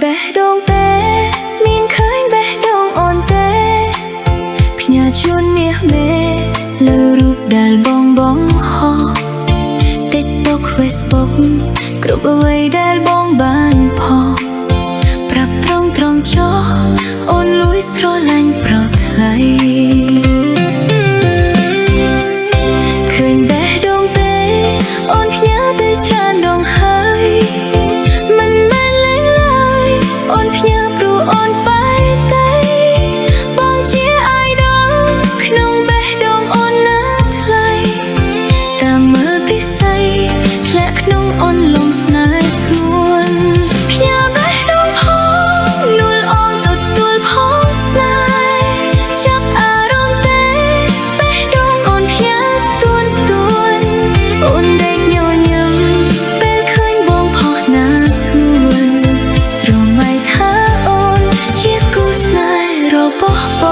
បេះដូងទេមានឃើញបេះដូងអូនទេផ្ញើជូនមាសមេលើរូបដែលបងហោ TikTok Facebook គ្រប់អ្វីដែលបងបានផុសប្រាប់ត្រង់ចោះអូនលួយស្រឡាញ់ប្រថ្លៃឃើញបេះដូងទេអូនផ្ញើទៅច្រើនដងហើយមិនមែនលេងឡើយអូនផ្ញើព្រោះអូនបែកទេបងជាអាយដលក្នុងបេះដូងអូនណាថ្លៃតាមមើលពិសីធ្លាក់ក្នុងអូនលំស្នេហ៍ស្ងួនផ្ញើបេះដូងផងនួលអូនទទួលផងស្នេហ៍ចាប់អារម្មណ៍ទេបេះដូងអូនផ្ញើទួនអូនដេកញញឹមពេលឃើញបងផុសណាស្ងួនស្រមៃថាអូនជាគូស្នេហ៍របស់បង